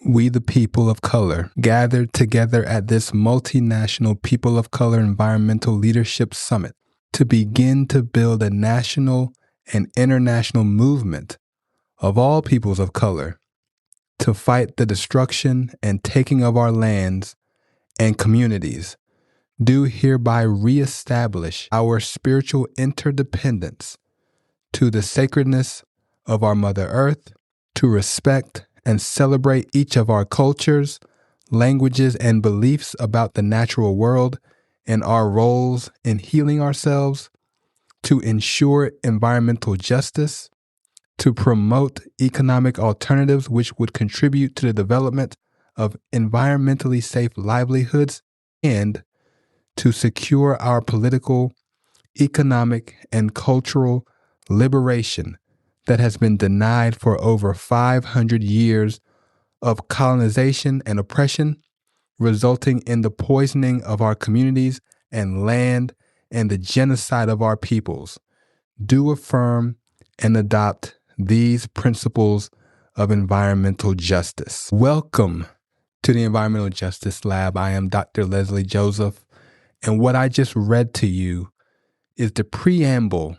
we the people of color gathered together at this multinational People of Color Environmental Leadership Summit to begin to build a national and international movement of all peoples of color to fight the destruction and taking of our lands and communities, do hereby reestablish our spiritual interdependence to the sacredness of our Mother Earth, to respect and celebrate each of our cultures, languages, and beliefs about the natural world and our roles in healing ourselves, to ensure environmental justice, to promote economic alternatives which would contribute to the development of environmentally safe livelihoods, and to secure our political, economic, and cultural liberation that has been denied for over 500 years of colonization and oppression, resulting in the poisoning of our communities and land and the genocide of our peoples. Do affirm and adopt these principles of environmental justice. Welcome to the Environmental Justice Lab. I am Dr. Leslie Joseph, and what I just read to you is the preamble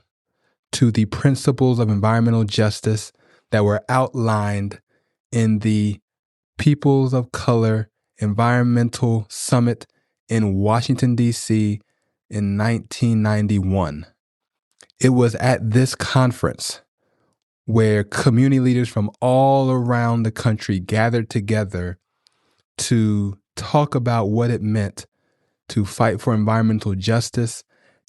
to the principles of environmental justice that were outlined in the Peoples of Color Environmental Summit in Washington, D.C. in 1991. It was at this conference where community leaders from all around the country gathered together to talk about what it meant to fight for environmental justice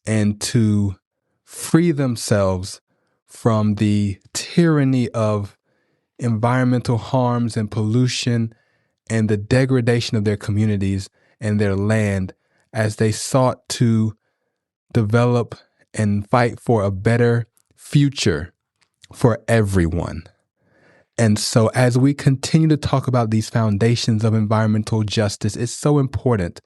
and to free themselves from the tyranny of environmental harms and pollution and the degradation of their communities and their land as they sought to develop and fight for a better future for everyone. And so as we continue to talk about these foundations of environmental justice, it's so important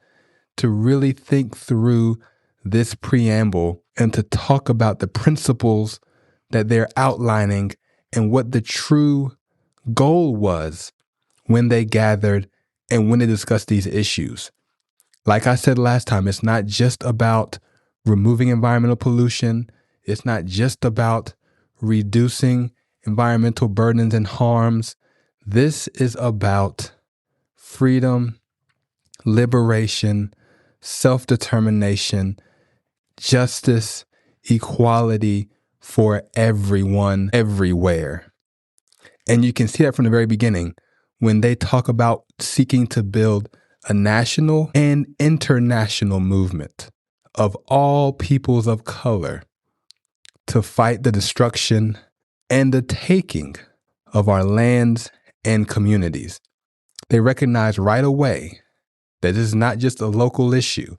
to really think through this preamble and to talk about the principles that they're outlining and what the true goal was when they gathered and when they discussed these issues. Like I said last time, it's not just about removing environmental pollution. It's not just about reducing environmental burdens and harms. This is about freedom, liberation, self-determination, justice, equality for everyone, everywhere. And you can see that from the very beginning when they talk about seeking to build a national and international movement of all peoples of color to fight the destruction and the taking of our lands and communities. They recognize right away that this is not just a local issue.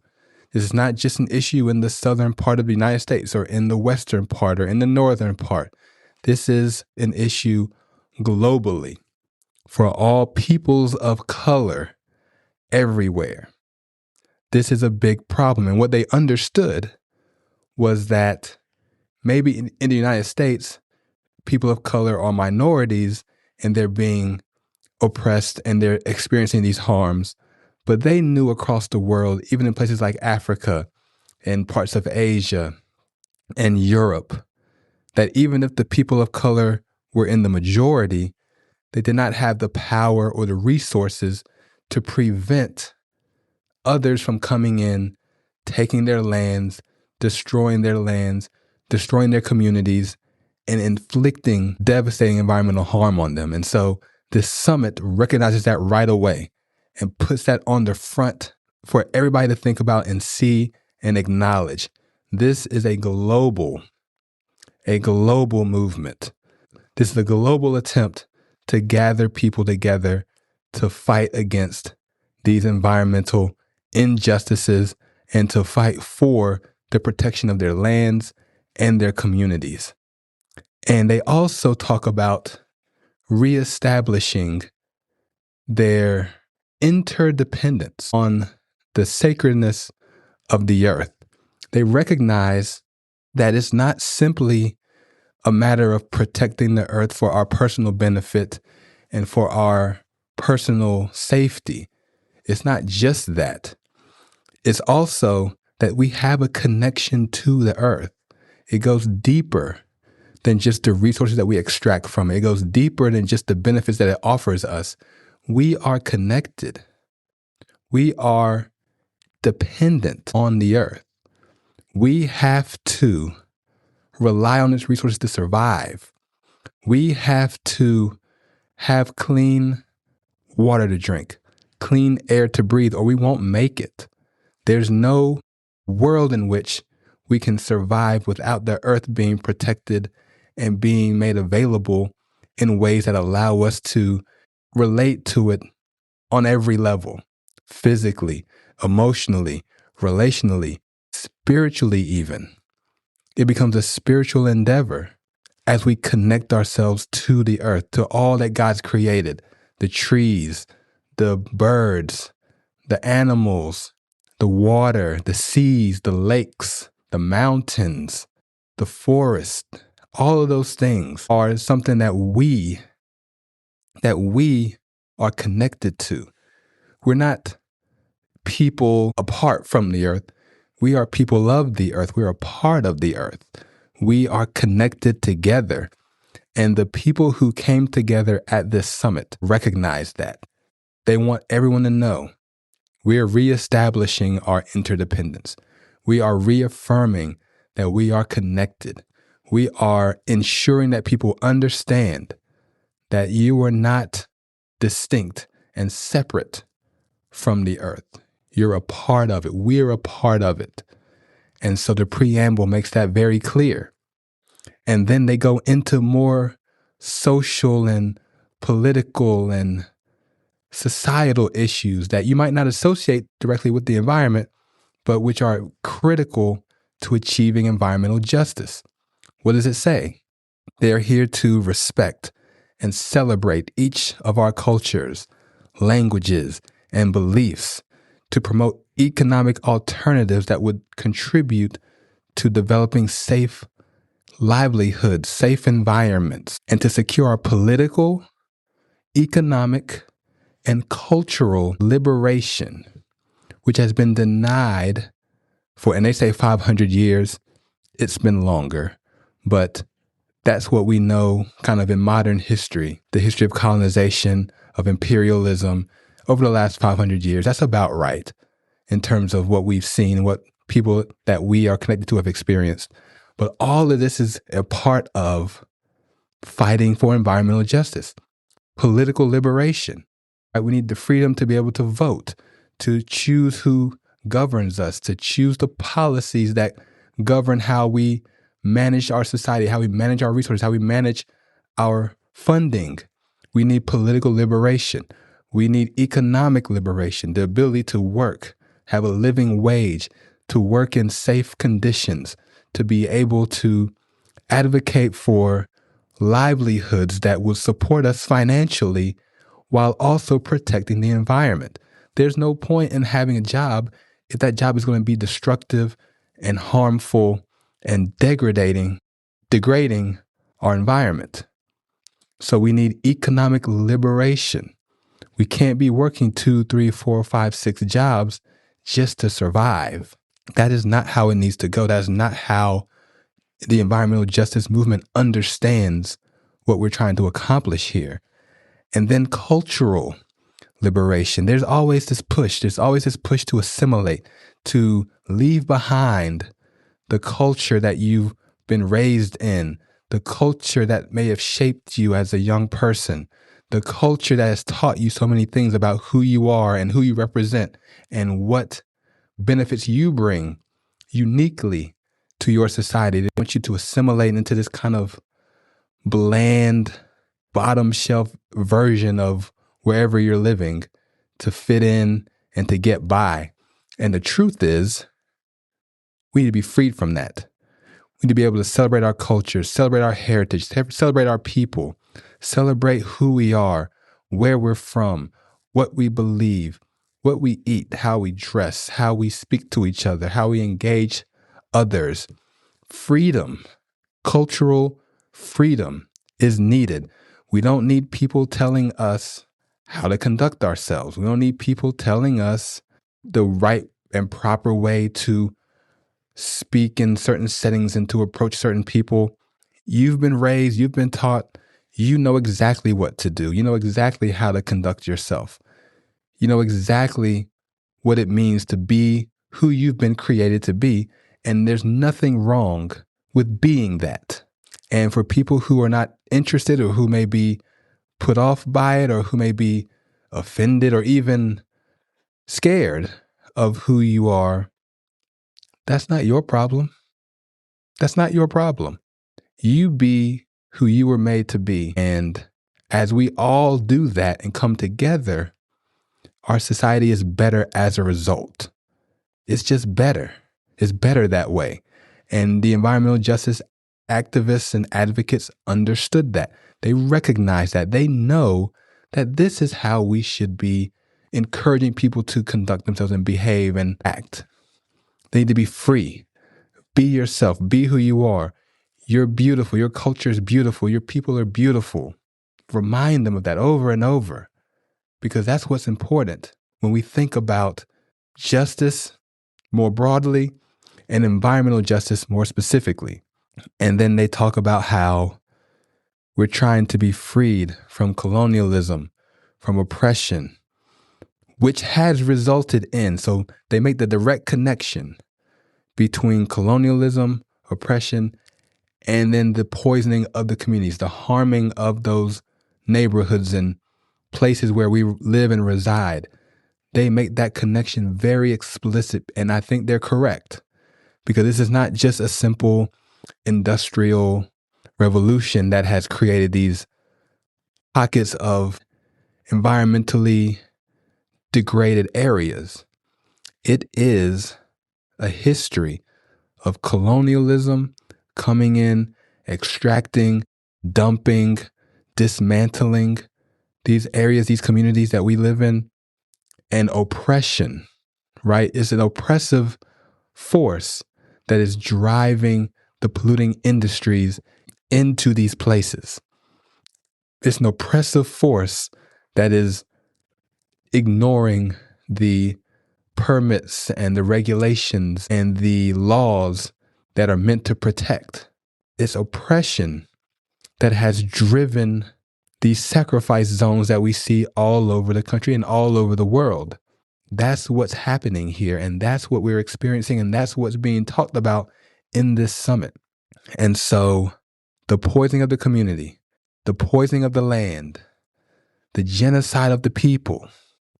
This is not just an issue in the southern part of the United States or in the western part or in the northern part. This is an issue globally for all peoples of color everywhere. This is a big problem. And what they understood was that maybe in the United States, people of color are minorities and they're being oppressed and they're experiencing these harms. But they knew across the world, even in places like Africa and parts of Asia and Europe, that even if the people of color were in the majority, they did not have the power or the resources to prevent others from coming in, taking their lands, destroying their communities, and inflicting devastating environmental harm on them. And so this summit recognizes that right away and puts that on the front for everybody to think about and see and acknowledge. This is a global movement. This is a global attempt to gather people together to fight against these environmental injustices and to fight for the protection of their lands and their communities. And they also talk about reestablishing their interdependence on the sacredness of the earth. They recognize that it's not simply a matter of protecting the earth for our personal benefit and for our personal safety. It's not just that. It's also that we have a connection to the earth. It goes deeper than just the resources that we extract from it. It goes deeper than just the benefits that it offers us. We are connected. We are dependent on the earth. We have to rely on its resources to survive. We have to have clean water to drink, clean air to breathe, or we won't make it. There's no world in which we can survive without the earth being protected and being made available in ways that allow us to relate to it on every level, physically, emotionally, relationally, spiritually even. It becomes a spiritual endeavor as we connect ourselves to the earth, to all that God's created, the trees, the birds, the animals, the water, the seas, the lakes, the mountains, the forest. All of those things are something that we are connected to. We're not people apart from the earth. We are people of the earth. We are a part of the earth. We are connected together. And the people who came together at this summit recognize that. They want everyone to know we are reestablishing our interdependence. We are reaffirming that we are connected. We are ensuring that people understand that you are not distinct and separate from the earth. You're a part of it. We're a part of it. And so the preamble makes that very clear. And then they go into more social and political and societal issues that you might not associate directly with the environment, but which are critical to achieving environmental justice. What does it say? They're here to respect and celebrate each of our cultures, languages, and beliefs, to promote economic alternatives that would contribute to developing safe livelihoods, safe environments, and to secure our political, economic, and cultural liberation, which has been denied and they say 500 years, it's been longer, but that's what we know kind of in modern history, the history of colonization, of imperialism over the last 500 years. That's about right in terms of what we've seen, what people that we are connected to have experienced. But all of this is a part of fighting for environmental justice, political liberation. Right? We need the freedom to be able to vote, to choose who governs us, to choose the policies that govern how we manage our society, how we manage our resources, how we manage our funding. We need political liberation. We need economic liberation, the ability to work, have a living wage, to work in safe conditions, to be able to advocate for livelihoods that will support us financially while also protecting the environment. There's no point in having a job if that job is going to be destructive and harmful and degrading our environment. So we need economic liberation. We can't be working 2, 3, 4, 5, 6 jobs just to survive. That is not how it needs to go. That is not how the environmental justice movement understands what we're trying to accomplish here. And then cultural liberation. There's always this push. There's always this push to assimilate, to leave behind the culture that you've been raised in, the culture that may have shaped you as a young person, the culture that has taught you so many things about who you are and who you represent and what benefits you bring uniquely to your society. They want you to assimilate into this kind of bland, bottom shelf version of wherever you're living to fit in and to get by. And the truth is, we need to be freed from that. We need to be able to celebrate our culture, celebrate our heritage, celebrate our people, celebrate who we are, where we're from, what we believe, what we eat, how we dress, how we speak to each other, how we engage others. Freedom, cultural freedom is needed. We don't need people telling us how to conduct ourselves. We don't need people telling us the right and proper way to speak in certain settings and to approach certain people. You've been raised, you've been taught, you know exactly what to do. You know exactly how to conduct yourself. You know exactly what it means to be who you've been created to be. And there's nothing wrong with being that. And for people who are not interested or who may be put off by it or who may be offended or even scared of who you are, that's not your problem. That's not your problem. You be who you were made to be. And as we all do that and come together, our society is better as a result. It's just better. It's better that way. And the environmental justice activists and advocates understood that. They recognize that. They know that this is how we should be encouraging people to conduct themselves and behave and act. They need to be free. Be yourself. Be who you are. You're beautiful. Your culture is beautiful. Your people are beautiful. Remind them of that over and over, because that's what's important when we think about justice more broadly and environmental justice more specifically. And then they talk about how we're trying to be freed from colonialism, from oppression, which has resulted in, so they make the direct connection between colonialism, oppression, and then the poisoning of the communities, the harming of those neighborhoods and places where we live and reside. They make that connection very explicit, and I think they're correct, because this is not just a simple industrial revolution that has created these pockets of environmentally degraded areas. It is a history of colonialism coming in, extracting, dumping, dismantling these areas, these communities that we live in, and oppression, right? It's an oppressive force that is driving the polluting industries into these places. It's an oppressive force that is ignoring the permits and the regulations and the laws that are meant to protect. It's oppression that has driven these sacrifice zones that we see all over the country and all over the world. That's what's happening here, and that's what we're experiencing, and that's what's being talked about in this summit. And so the poisoning of the community, the poisoning of the land, the genocide of the people,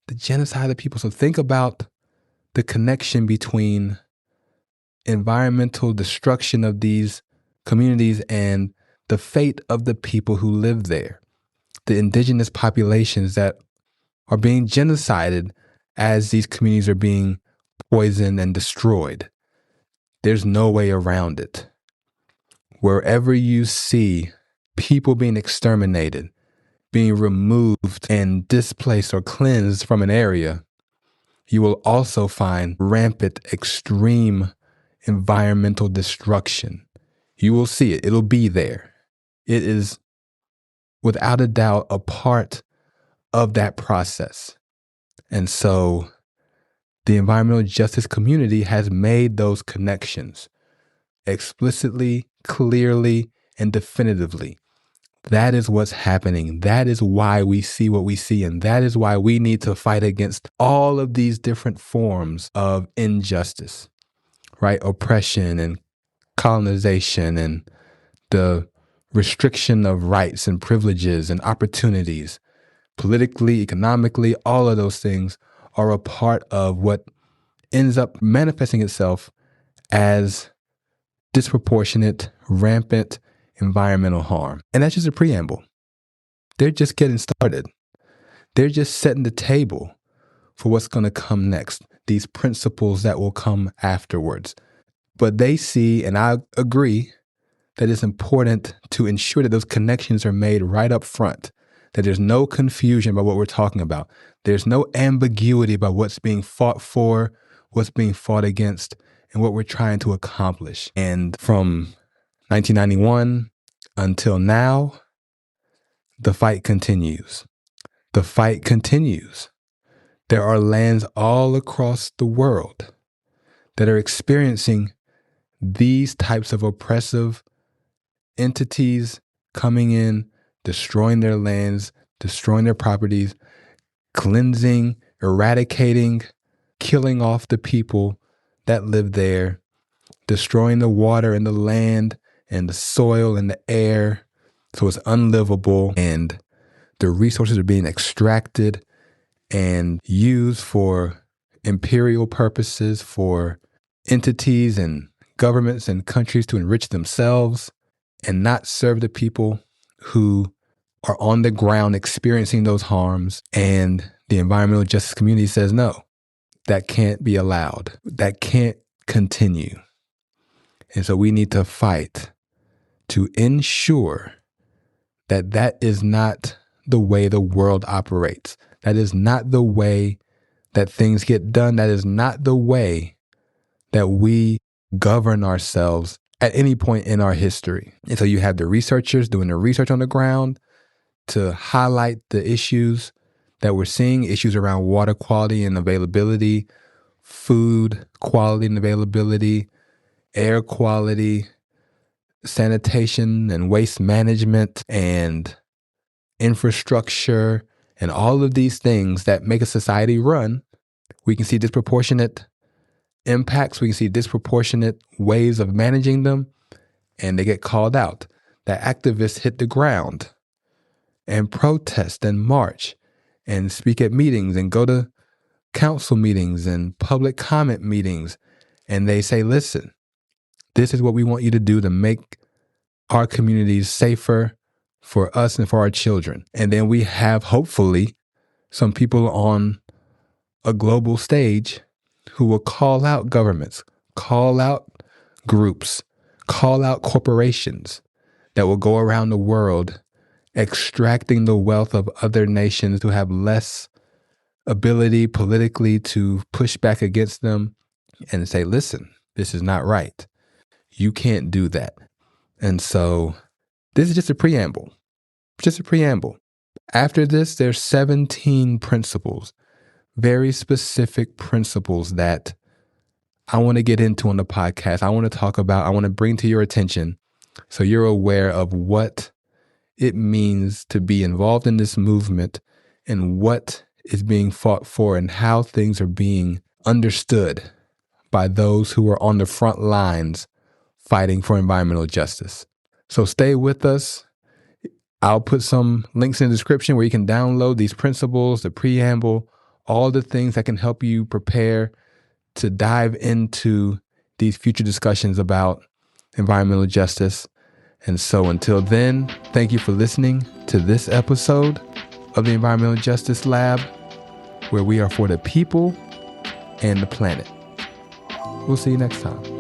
the genocide of the people. So think about the connection between environmental destruction of these communities and the fate of the people who live there, the indigenous populations that are being genocided as these communities are being poisoned and destroyed. There's no way around it. Wherever you see people being exterminated, being removed and displaced or cleansed from an area, you will also find rampant, extreme environmental destruction. You will see it. It'll be there. It is, without a doubt, a part of that process. And so the environmental justice community has made those connections explicitly, clearly, and definitively. That is what's happening. That is why we see what we see. And that is why we need to fight against all of these different forms of injustice, right? Oppression and colonization and the restriction of rights and privileges and opportunities, politically, economically, all of those things are a part of what ends up manifesting itself as disproportionate, rampant environmental harm. And that's just a preamble. They're just getting started. They're just setting the table for what's going to come next, these principles that will come afterwards. But they see, and I agree, that it's important to ensure that those connections are made right up front, that there's no confusion about what we're talking about. There's no ambiguity about what's being fought for, what's being fought against, and what we're trying to accomplish. And from 1991 until now, the fight continues. the fight continues. There are lands all across the world that are experiencing these types of oppressive entities coming in, destroying their lands, destroying their properties, cleansing, eradicating, killing off the people that live there, destroying the water and the land and the soil and the air so it's unlivable, and the resources are being extracted and used for imperial purposes, for entities and governments and countries to enrich themselves and not serve the people who are on the ground experiencing those harms. And the environmental justice community says, no, that can't be allowed. That can't continue. And so we need to fight to ensure that that is not the way the world operates. That is not the way that things get done. That is not the way that we govern ourselves at any point in our history. And so you have the researchers doing the research on the ground to highlight the issues that we're seeing, issues around water quality and availability, food quality and availability, air quality, sanitation and waste management, and infrastructure, and all of these things that make a society run. We can see disproportionate impacts. We can see disproportionate ways of managing them, and they get called out. The activists hit the ground and protest and march and speak at meetings and go to council meetings and public comment meetings. And they say, listen, this is what we want you to do to make our communities safer for us and for our children. And then we have, hopefully, some people on a global stage who will call out governments, call out groups, call out corporations that will go around the world extracting the wealth of other nations who have less ability politically to push back against them and say, listen, this is not right. You can't do that. And so this is just a preamble, just a preamble. After this, there's 17 principles, very specific principles that I want to get into on the podcast. I want to talk about, I want to bring to your attention so you're aware of what it means to be involved in this movement and what is being fought for and how things are being understood by those who are on the front lines fighting for environmental justice. So stay with us. I'll put some links in the description where you can download these principles, the preamble, all the things that can help you prepare to dive into these future discussions about environmental justice. And so until then, thank you for listening to this episode of the Environmental Justice Lab, where we are for the people and the planet. We'll see you next time.